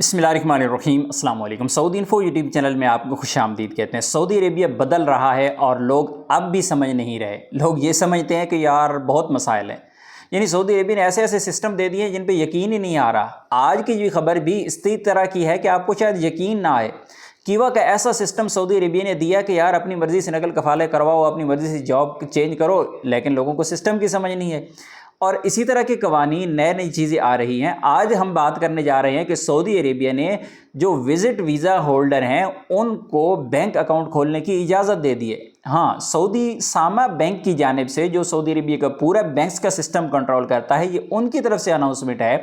बिस्मिल्लाहिर्रहमानिर्रहीम अस्सलाम वालेकुम। सऊदी इन्फो यूट्यूब चैनल में आपको खुशामदीद कहते हैं। सऊदी अरेबिया बदल रहा है और लोग अब भी समझ नहीं रहे। लोग ये समझते हैं कि यार बहुत मसाइल हैं, यानी सऊदी अरेबिया ने ऐसे ऐसे सिस्टम दे दिए हैं जिन पे यकीन ही नहीं आ रहा। आज की ये खबर भी इसी तरह की है कि आपको शायद यकीन ना आए। कीवा का ऐसा सिस्टम सऊदी अरेबिया ने दिया कि यार अपनी मर्ज़ी से नकल कफ़ाले करवाओ, अपनी मर्ज़ी से जॉब चेंज करो, लेकिन लोगों को सिस्टम की समझ नहीं है। और इसी तरह के कवानीन नई नई चीज़ें आ रही हैं। आज हम बात करने जा रहे हैं कि सऊदी अरेबिया ने जो विज़िट वीज़ा होल्डर हैं उनको बैंक अकाउंट खोलने की इजाज़त दे दी है। हाँ, सऊदी सामा बैंक की जानिब से, जो सऊदी अरेबिया का पूरा बैंक्स का सिस्टम कंट्रोल करता है, ये उनकी तरफ से अनाउंसमेंट है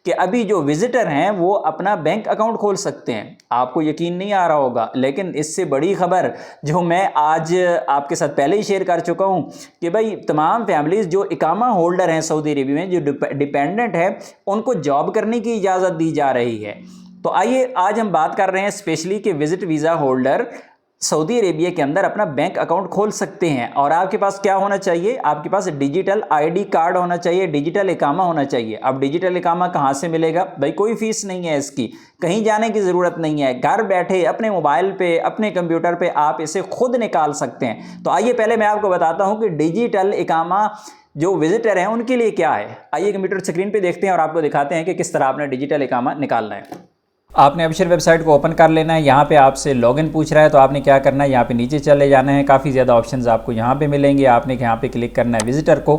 कि अभी जो विजिटर हैं वो अपना बैंक अकाउंट खोल सकते हैं। आपको यकीन नहीं आ रहा होगा, लेकिन इससे बड़ी खबर जो मैं आज आपके साथ पहले ही शेयर कर चुका हूं कि भाई तमाम फैमिलीज़ जो इकामा होल्डर हैं सऊदी अरेबिया में, जो डिपेंडेंट है, उनको जॉब करने की इजाज़त दी जा रही है। तो आइए आज हम बात कर रहे हैं स्पेशली कि visit visa holder Saudi Arabia के अंदर अपना बैंक अकाउंट खोल सकते हैं। और आपके पास क्या होना चाहिए? आपके पास डिजिटल आईडी कार्ड होना चाहिए, डिजिटल इकामा होना चाहिए। अब डिजिटल इकामा कहाँ से मिलेगा? भाई कोई फीस नहीं है इसकी, कहीं जाने की ज़रूरत नहीं है। घर बैठे अपने मोबाइल पे, अपने कंप्यूटर पे आप इसे खुद निकाल सकते हैं। तो आइए पहले मैं आपको बताता हूँ कि डिजिटल इकामा जो विजिटर हैं उनके लिए क्या है। आइए कंप्यूटर स्क्रीन पर देखते हैं और आपको दिखाते हैं कि किस तरह आपने डिजिटल इकामा निकालना है। आपने अबशर वेबसाइट को ओपन कर लेना है। यहाँ पे आपसे लॉगिन पूछ रहा है, तो आपने क्या करना है, यहाँ पे नीचे चले जाना है। काफ़ी ज़्यादा ऑप्शंस आपको यहाँ पे मिलेंगे। आपने यहाँ पे क्लिक करना है विजिटर को,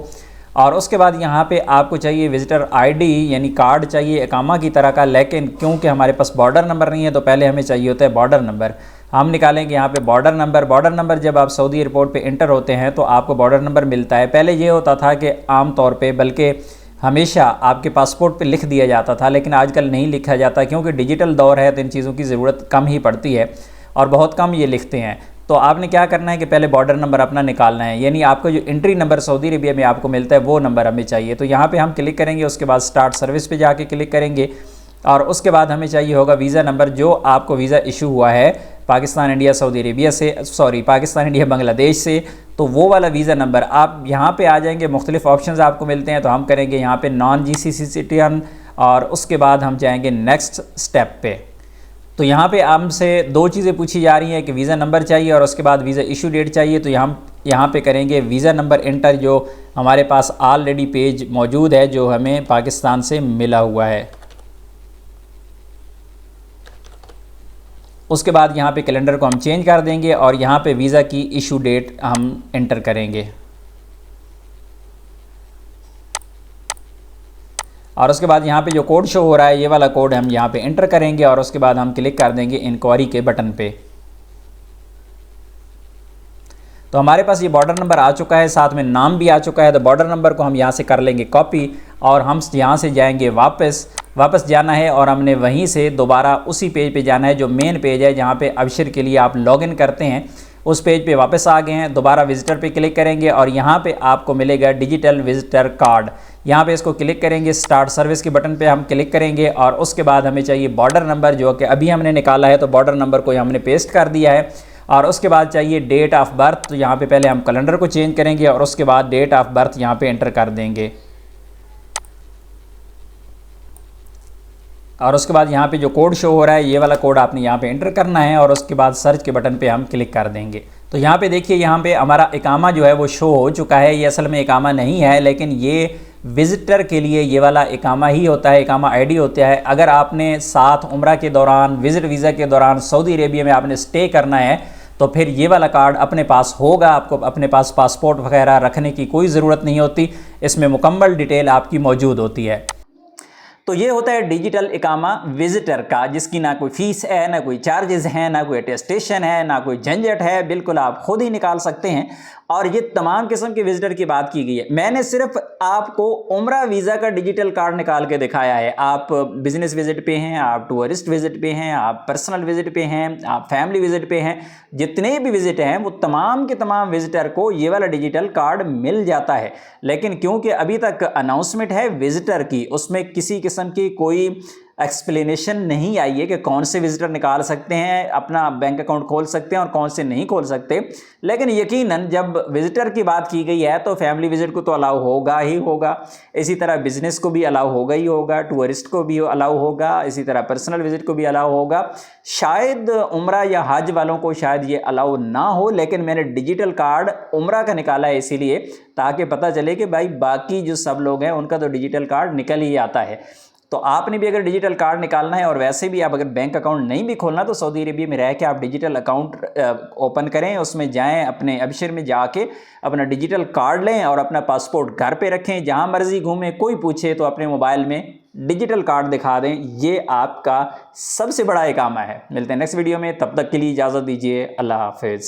और उसके बाद यहाँ पे आपको चाहिए विजिटर आईडी यानी कार्ड चाहिए इकामा की तरह का। लेकिन क्योंकि हमारे पास बॉर्डर नंबर नहीं है तो पहले हमें चाहिए होता है बॉर्डर नंबर। हम निकालेंगे यहाँ पे बॉर्डर नंबर। बॉर्डर नंबर जब आप सऊदी एयरपोर्ट पे इंटर होते हैं तो आपको बॉर्डर नंबर मिलता है। पहले ये होता था कि आम तौर पे, बल्कि हमेशा आपके पासपोर्ट पे लिख दिया जाता था, लेकिन आजकल नहीं लिखा जाता क्योंकि डिजिटल दौर है तो इन चीज़ों की ज़रूरत कम ही पड़ती है और बहुत कम ये लिखते हैं। तो आपने क्या करना है कि पहले बॉर्डर नंबर अपना निकालना है, यानी आपका जो एंट्री नंबर सऊदी अरेबिया में आपको मिलता है वो नंबर हमें चाहिए। तो यहाँ पे हम क्लिक करेंगे, उसके बाद स्टार्ट सर्विस पे जाके क्लिक करेंगे, और उसके बाद हमें चाहिए होगा वीज़ा नंबर जो आपको वीज़ा इशू हुआ है पाकिस्तान इंडिया सऊदी अरेबिया से, पाकिस्तान इंडिया बांग्लादेश से, तो वो वाला वीज़ा नंबर। आप यहाँ पे आ जाएंगे, मुख्तलिफ ऑप्शंस आपको मिलते हैं। तो हम करेंगे यहाँ पे नॉन जीसीसी सिटीजन, और उसके बाद हम जाएंगे नेक्स्ट स्टेप पे। तो यहाँ पे हमसे दो चीज़ें पूछी जा रही हैं कि वीज़ा नंबर चाहिए और उसके बाद वीज़ा इशू डेट चाहिए। तो यहाँ पे करेंगे वीज़ा नंबर इंटर, जो हमारे पास ऑलरेडी पेज मौजूद है जो हमें पाकिस्तान से मिला हुआ है। उसके बाद यहाँ पे कैलेंडर को हम चेंज कर देंगे और यहाँ पे वीज़ा की इशू डेट हम एंटर करेंगे, और उसके बाद यहाँ पे जो कोड शो हो रहा है ये वाला कोड हम यहाँ पे एंटर करेंगे, और उसके बाद हम क्लिक कर देंगे इंक्वायरी के बटन पे। तो हमारे पास ये बॉर्डर नंबर आ चुका है, साथ में नाम भी आ चुका है। तो बॉर्डर नंबर को हम यहाँ से कर लेंगे कॉपी, और हम यहाँ से जाएंगे वापस जाना है, और हमने वहीं से दोबारा उसी पेज पे जाना है जो मेन पेज है जहाँ पे अबशर के लिए आप लॉगिन करते हैं। उस पेज पे वापस आ गए हैं, दोबारा विजिटर पे क्लिक करेंगे और यहाँ पे आपको मिलेगा डिजिटल विजिटर कार्ड। यहाँ पे इसको क्लिक करेंगे, स्टार्ट सर्विस के बटन पे हम क्लिक करेंगे, और उसके बाद हमें चाहिए बॉर्डर नंबर जो कि अभी हमने निकाला है। तो बॉर्डर नंबर को हमने पेस्ट कर दिया है, और उसके बाद चाहिए डेट ऑफ बर्थ। तो यहाँ पे पहले हम कैलेंडर को चेंज करेंगे और उसके बाद डेट ऑफ बर्थ यहाँ पे एंटर कर देंगे, और उसके बाद यहाँ पे जो कोड शो हो रहा है ये वाला कोड आपने यहाँ पे एंटर करना है, और उसके बाद सर्च के बटन पे हम क्लिक कर देंगे। तो यहाँ पे देखिए, यहाँ पे हमारा इकामा जो है वो शो हो चुका है। ये असल में इकामा नहीं है, लेकिन ये विजिटर के लिए ये वाला इकामा ही होता है, इकामा आईडी होता है। अगर आपने साथ उम्रा के दौरान, विजिट वीज़ा के दौरान सऊदी अरेबिया में आपने स्टे करना है तो फिर ये वाला कार्ड अपने पास होगा। आपको अपने पास पासपोर्ट वगैरह रखने की कोई ज़रूरत नहीं होती, इसमें मुकम्मल डिटेल आपकी मौजूद होती है। तो ये होता है डिजिटल इकामा विजिटर का, जिसकी ना कोई फ़ीस है, ना कोई चार्जेस हैं, ना कोई अटेस्टेशन है, ना कोई झंझट है। बिल्कुल आप खुद ही निकाल सकते हैं, और ये तमाम किस्म के विजिटर की बात की गई है। मैंने सिर्फ आपको उम्रा वीज़ा का डिजिटल कार्ड निकाल के दिखाया है। आप बिजनेस विजिट पे हैं, आप टूरिस्ट विजिट पे हैं, आप पर्सनल विजिट पे हैं, आप फैमिली विजिट पे हैं, जितने भी विजिट हैं वो तमाम के तमाम विजिटर को ये वाला डिजिटल कार्ड मिल जाता है। लेकिन क्योंकि अभी तक अनाउंसमेंट है विजिटर की, उसमें किसी किस्म की कोई एक्सप्लेनेशन नहीं आई है कि कौन से विजिटर निकाल सकते हैं, अपना बैंक अकाउंट खोल सकते हैं और कौन से नहीं खोल सकते। लेकिन यकीनन जब विजिटर की बात की गई है तो फैमिली विजिट को तो अलाउ होगा ही होगा, इसी तरह बिजनेस को भी अलाउ होगा ही होगा, टूरिस्ट को भी अलाउ होगा, इसी तरह पर्सनल विजिट को भी अलाउ होगा। शायद उम्रा या हज वालों को शायद ये अलाउ ना हो, लेकिन मैंने डिजिटल कार्ड उम्रा का निकाला है इसीलिए ताकि पता चले कि भाई बाकी जो सब लोग हैं उनका तो डिजिटल कार्ड निकल ही आता है। तो आपने भी अगर डिजिटल कार्ड निकालना है और वैसे भी आप अगर बैंक अकाउंट नहीं भी खोलना तो सऊदी अरेबिया में रह के आप डिजिटल अकाउंट ओपन करें, उसमें जाएं, अपने अबशर में जाके अपना डिजिटल कार्ड लें और अपना पासपोर्ट घर पे रखें, जहां मर्जी घूमें, कोई पूछे तो अपने मोबाइल में डिजिटल कार्ड दिखा दें। ये आपका सबसे बड़ा एक काम है। मिलते हैं नेक्स्ट वीडियो में, तब तक के लिए इजाज़त दीजिए। अल्लाह हाफिज़।